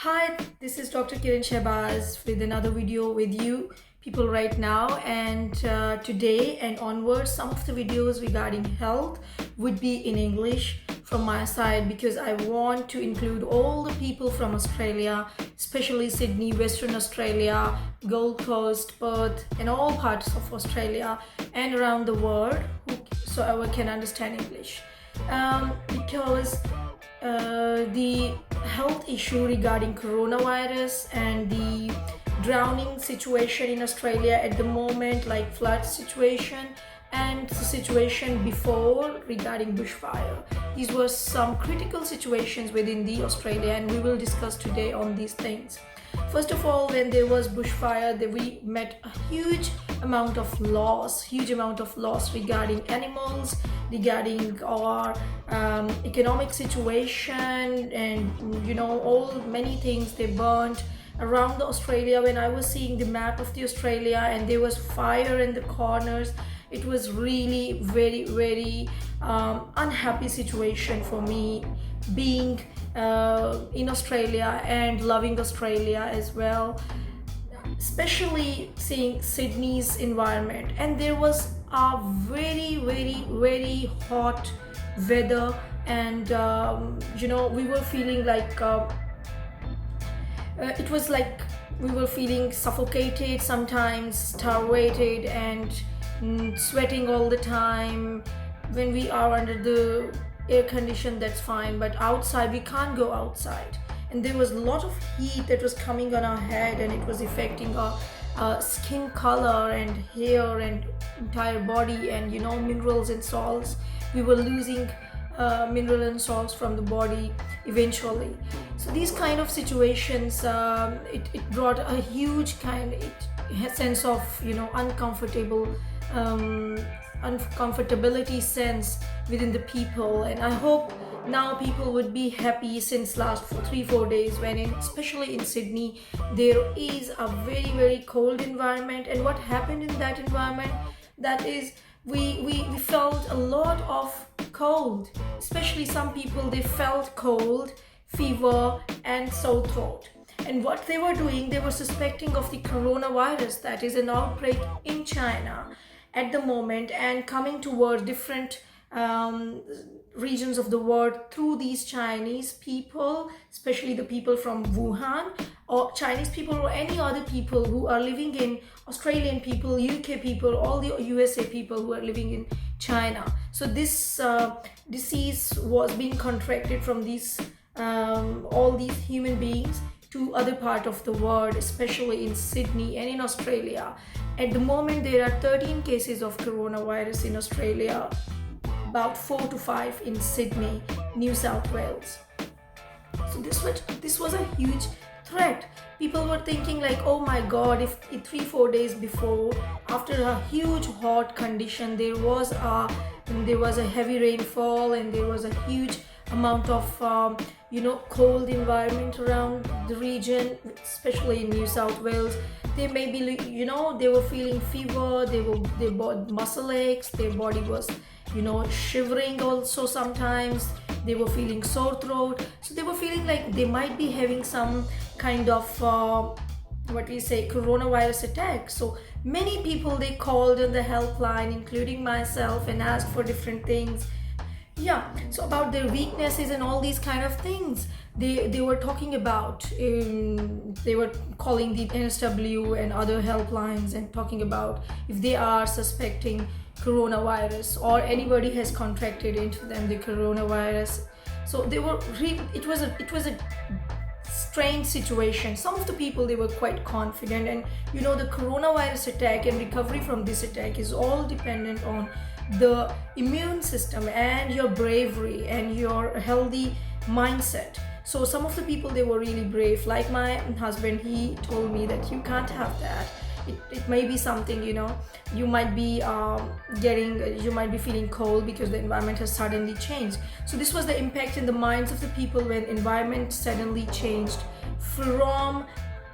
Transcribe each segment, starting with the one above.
Hi, this is Dr. Kiran Shahbaz with another video with you people right now, and today and onwards some of the videos regarding health would be in English from my side because I want to include all the people from Australia, especially Sydney, Western Australia, Gold Coast, Perth and all parts of Australia and around the world so I can understand English because the health issue regarding coronavirus and the drowning situation in Australia at the moment, like flood situation and the situation before regarding bushfire. These were some critical situations within the Australia, and we will discuss today on these things. First of all, when there was bushfire, we met a huge amount of loss regarding animals, regarding our economic situation, and all many things they burnt around the Australia. When I was seeing the map of the Australia and there was fire in the corners, it was really very unhappy situation for me, being in Australia and loving Australia as well, especially seeing Sydney's environment. And there was a very hot weather, and we were feeling like it was like we were feeling suffocated, sometimes starvated, and sweating all the time. When we are under the air condition, that's fine, but outside we can't go outside, and there was a lot of heat that was coming on our head, and it was affecting our skin color and hair and entire body, and minerals and salts. We were losing mineral and salts from the body eventually. So these kind of situations, it brought a huge sense of uncomfortability sense within the people. And I hope now people would be happy since last 3-4 days, when especially in Sydney there is a very cold environment. And what happened in that environment, that is we felt a lot of cold, especially some people, they felt cold, fever and sore throat. And what they were doing, they were suspecting of the coronavirus, that is an outbreak in China at the moment, and coming toward different regions of the world through these Chinese people, especially the people from Wuhan, or Chinese people or any other people who are living in Australian people, UK people, all the USA people who are living in China. So this disease was being contracted from these all these human beings to other part of the world, especially in Sydney and in Australia. At the moment there are 13 cases of coronavirus in Australia, about 4 to 5 in Sydney, New South Wales. So this was a huge threat. People were thinking like, oh my god, if 3-4 days before, after a huge hot condition, there was a heavy rainfall and there was a huge amount of cold environment around the region, especially in New South Wales. They may be they were feeling fever, they got muscle aches, their body was shivering also. Sometimes they were feeling sore throat, so they were feeling like they might be having some kind of coronavirus attack. So many people, they called on the helpline, including myself, and asked for different things. So about their weaknesses and all these kind of things they were talking about. They were calling the NSW and other helplines and talking about if they are suspecting coronavirus or anybody has contracted into them the coronavirus. So they were it was a strange situation. Some of the people, they were quite confident, and the coronavirus attack and recovery from this attack is all dependent on the immune system and your bravery and your healthy mindset. So some of the people, they were really brave, like my husband. He told me that you can't have that. It may be something, you might be feeling cold because the environment has suddenly changed. So this was the impact in the minds of the people when environment suddenly changed from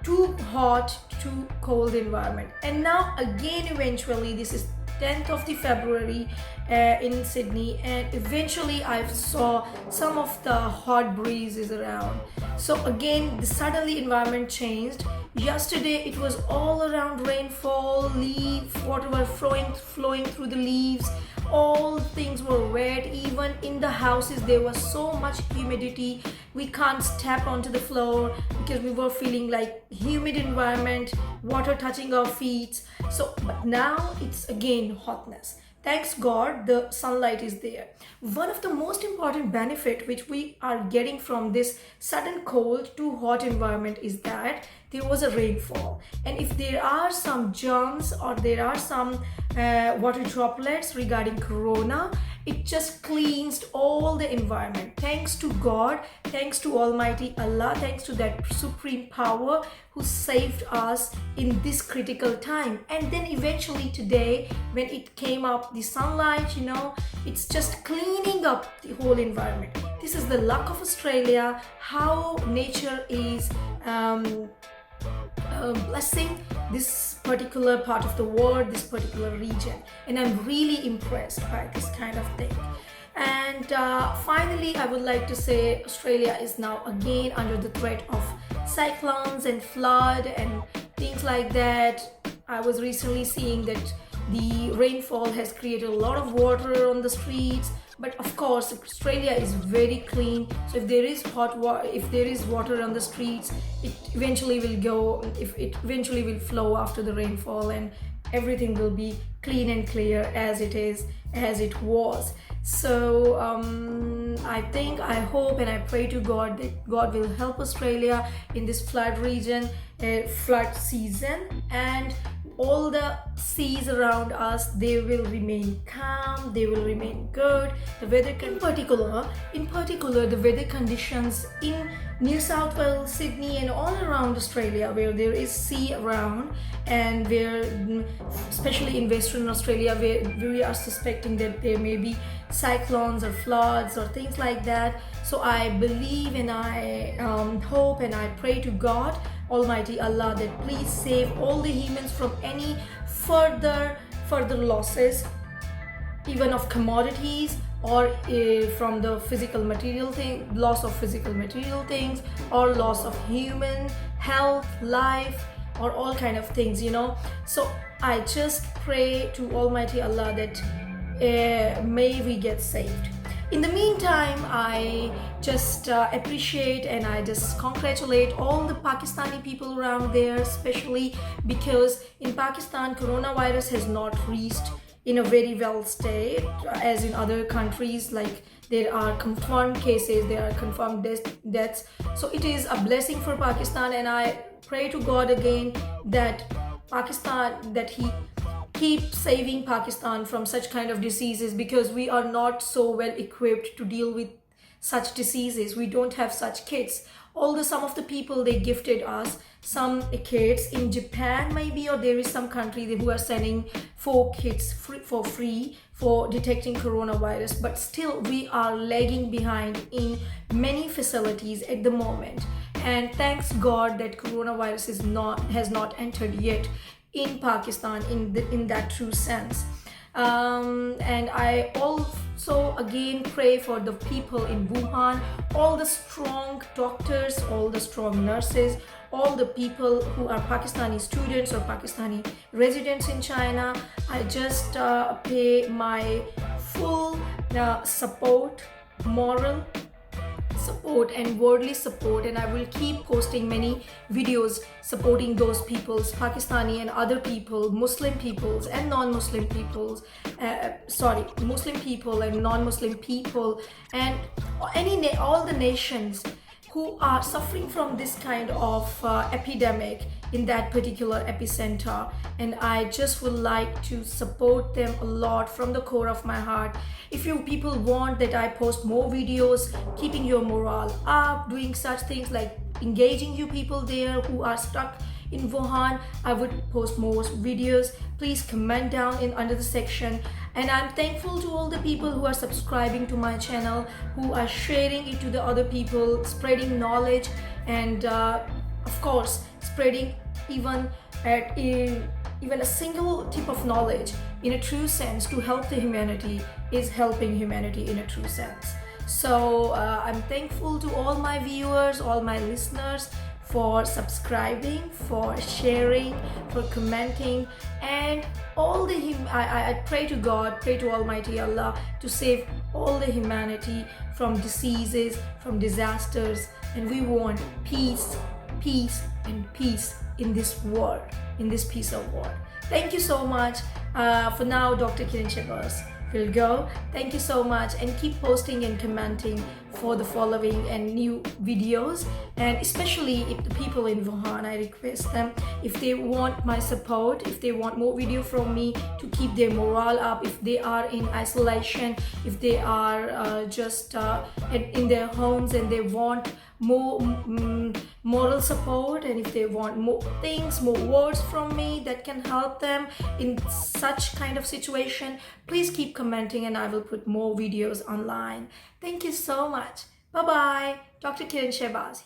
too hot to cold environment. And now again, eventually this is 10th of the February in Sydney, and eventually I saw some of the hot breezes around. So again, the suddenly environment changed. Yesterday it was all around rainfall, leaf, water were flowing through the leaves. All things were wet. Even in the houses there was so much humidity. We can't step onto the floor because we were feeling like humid environment, water touching our feet. So but now it's again hotness. Thanks God the sunlight is there. One of the most important benefit which we are getting from this sudden cold to hot environment is that there was a rainfall, and if there are some germs or there are some water droplets regarding corona, it just cleansed all the environment. Thanks to God, thanks to Almighty Allah, thanks to that supreme power who saved us in this critical time. And then eventually today when it came up, the sunlight, it's just cleaning up the whole environment. This is the luck of Australia, how nature is blessing this particular part of the world, this particular region, and I'm really impressed by this kind of thing. And finally, I would like to say Australia is now again under the threat of cyclones and flood and things like that. I was recently seeing that the rainfall has created a lot of water on the streets, but of course Australia is very clean, so if there is if there is water on the streets, it eventually will flow after the rainfall, and everything will be clean and clear as it was. So I hope and I pray to God that God will help Australia in this flood season, and all the seas around us, they will remain calm, they will remain good. The weather in particular the weather conditions in New South Wales, Sydney and all around Australia where there is sea around, and where especially in Western Australia where we are suspecting that there may be cyclones or floods or things like that. So I believe and I hope and I pray to God Almighty Allah that please save all the humans from any further losses, even of commodities, or from the loss of physical material things, or loss of human health, life, or all kind of things, So I just pray to Almighty Allah that may we get saved. In the meantime, I just appreciate and I just congratulate all the Pakistani people around there, especially because in Pakistan coronavirus has not reached in a very well state as in other countries. Like there are confirmed cases, there are confirmed deaths. So it is a blessing for Pakistan, and I pray to God again that He keep saving Pakistan from such kind of diseases, because we are not so well equipped to deal with such diseases. We don't have such kits. Although some of the people, they gifted us some kits in Japan maybe, or there is some country who are sending 4 kits for free for detecting coronavirus, but still we are lagging behind in many facilities at the moment. And thanks God that coronavirus has not entered yet in Pakistan in that true sense. And I also again pray for the people in Wuhan, all the strong doctors, all the strong nurses, all the people who are Pakistani students or Pakistani residents in China. I just pay my full support, moral support and worldly support, and I will keep posting many videos supporting those peoples, Pakistani and other people, Muslim peoples and non-Muslim peoples, Muslim people and non-Muslim people, and all the nations who are suffering from this kind of epidemic in that particular epicenter. And I just would like to support them a lot from the core of my heart. If you people want that I post more videos, keeping your morale up, doing such things like engaging you people there who are stuck in Wuhan, I would post more videos. Please comment down under the section. And I'm thankful to all the people who are subscribing to my channel, who are sharing it to the other people, spreading knowledge, and of course spreading even even a single tip of knowledge in a true sense to help the humanity is helping humanity in a true sense. So I'm thankful to all my viewers, all my listeners, for subscribing, for sharing, for commenting, and all the I pray to God, pray to Almighty Allah to save all the humanity from diseases, from disasters, and we want peace, peace, and peace in this world, in this piece of world. Thank you so much. For now, Dr. Kiran Shahbaz will go. Thank you so much, and keep posting and commenting for the following and new videos. And especially if the people in Wuhan, I request them, if they want my support, if they want more video from me to keep their morale up, if they are in isolation, if they are just in their homes and they want more moral support, and if they want more things, more words from me that can help them in such kind of situation, please keep commenting and I will put more videos online. Thank you so much. Bye bye. Dr. Kiran Shahbaz.